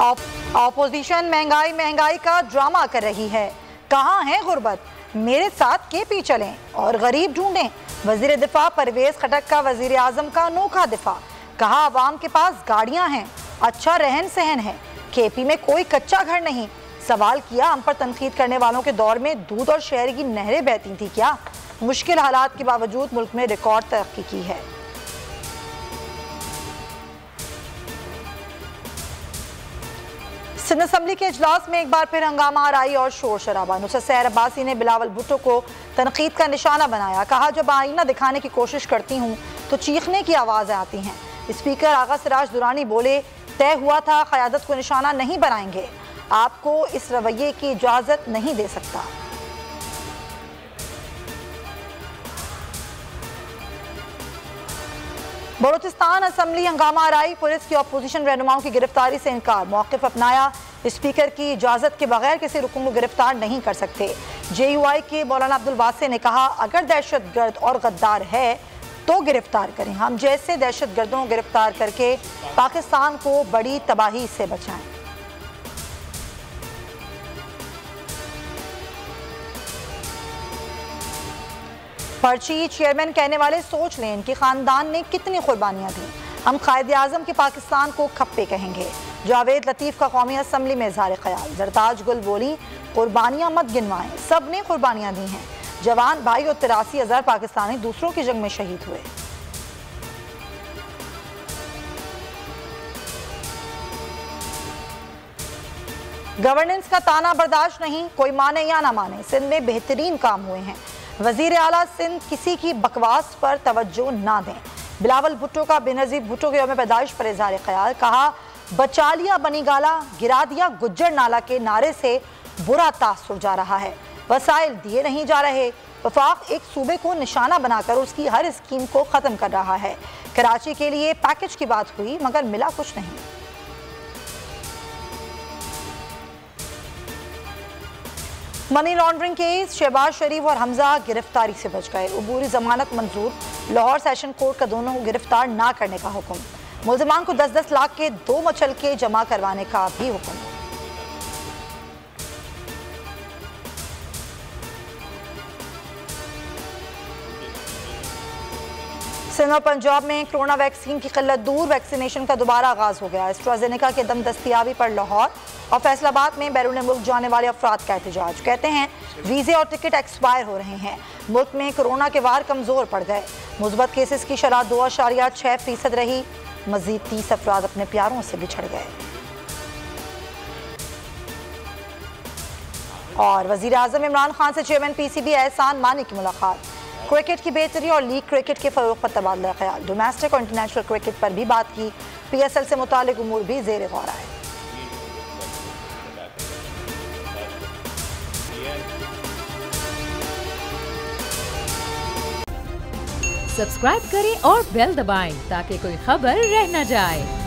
Opposition महंगाई महंगाई का ड्रामा कर रही है। कहाँ है गुर्बत, मेरे साथ केपी चलें और गरीब ढूंढें। वजीर दिफा परवेज खटक का वजीर आजम का अनोखा दिफा। कहा आवाम के पास गाड़ियां हैं, अच्छा रहन सहन है, केपी में कोई कच्चा घर नहीं। सवाल किया हम पर तनकीद करने वालों के दौर में दूध और शहर की नहरें बहती थी क्या? मुश्किल हालात के बावजूद मुल्क में रिकॉर्ड तरक्की की है। सिंध असम्बली के इजलास में एक बार फिर हंगामा आराई और शोर शराबा। नुसरत सैर अब्बासी ने बिलावल भुट्टो को तनकीद का निशाना बनाया। कहा जब आईना दिखाने की कोशिश करती हूँ तो चीखने की आवाज़ें आती हैं। स्पीकर आगा सिराज दुरानी बोले तय हुआ था क़यादत को निशाना नहीं बनाएंगे, आपको इस रवैये की इजाज़त नहीं दे सकता। बलूचिस्तान असम्बली हंगामा आराई, पुलिस की अपोजिशन रहनुमाओं की गिरफ्तारी से इनकार, मौक़िफ़ अपनाया। स्पीकर की इजाज़त के बगैर किसी रुकन को गिरफ्तार नहीं कर सकते। JUI के मौलाना अब्दुल वासे ने कहा अगर दहशतगर्द और गद्दार है तो गिरफ्तार करें, हम जैसे दहशतगर्दों को गिरफ्तार करके पाकिस्तान को बड़ी तबाही से बचाएं। पर्ची चेयरमैन कहने वाले सोच लें इनके खानदान ने कितनी कुर्बानियां दी, हम कायदे आजम के पाकिस्तान को खप्पे कहेंगे। जावेद लतीफ़ का कौमी असम्बली में इज़हार ख्याल। जरताज गुल बोली कुर्बानियां मत गिनवाएं, सब ने कुर्बानियां दी हैं। जवान भाई और 83,000 पाकिस्तानी दूसरों की जंग में शहीद हुए। गवर्नेंस का ताना बर्दाश्त नहीं, कोई माने या ना माने, सिंध में बेहतरीन काम हुए हैं। वजीर आला सिंध किसी की बकवास पर तवज्जो ना दें। बिलावल भुट्टो का बेनज़ीर भुट्टो के यौम पैदाइश पर इज़हार ख्याल। कहा बचा लिया बनी गाला, गिरा दिया गुज्जर नाला के नारे से बुरा तासुर जा रहा है, वसाइल दिए नहीं जा रहे। वफाक एक सूबे को निशाना बनाकर उसकी हर स्कीम को ख़त्म कर रहा है। कराची के लिए पैकेज की बात हुई मगर मिला कुछ नहीं। मनी लॉन्ड्रिंग केस, शहबाज शरीफ और हमजा गिरफ्तारी से बच गए। अबूरी जमानत मंजूर, लाहौर सेशन कोर्ट का दोनों को गिरफ्तार ना करने का हुक्म। मुल्जिमान को 10-10 लाख के 2 मचलके जमा करवाने का भी हुक्म। सिंध और पंजाब में कोरोना वैक्सीन की किल्लत दूर, वैक्सीनेशन का दोबारा आगाज हो गया। एस्ट्राजेनेका के दम दस्तियाबी पर लाहौर और फैसलाबाद में बैरून मुल्क जाने वाले अफराद का एहतजाज। कहते हैं वीज़े और टिकट एक्सपायर हो रहे हैं। मुल्क में कोरोना के वार कमज़ोर पड़ गए। मुस्बत केसेस की शरह 2.6% रही। मजीद 30 अफराद अपने प्यारों से बिछड़ गए। और वज़ीर आज़म इमरान खान से चेयरमैन PCB एहसान मानी की मुलाकात। क्रिकेट की बेहतरी और लीग क्रिकेट के फ़रोग़ पर तबादला ख्याल। डोमेस्टिक और इंटरनेशनल क्रिकेट पर भी बात की। PSL से मुतालिक उमूर भी ज़ेर गौर आए। सब्सक्राइब करें और बेल दबाएं ताकि कोई खबर रह न जाए।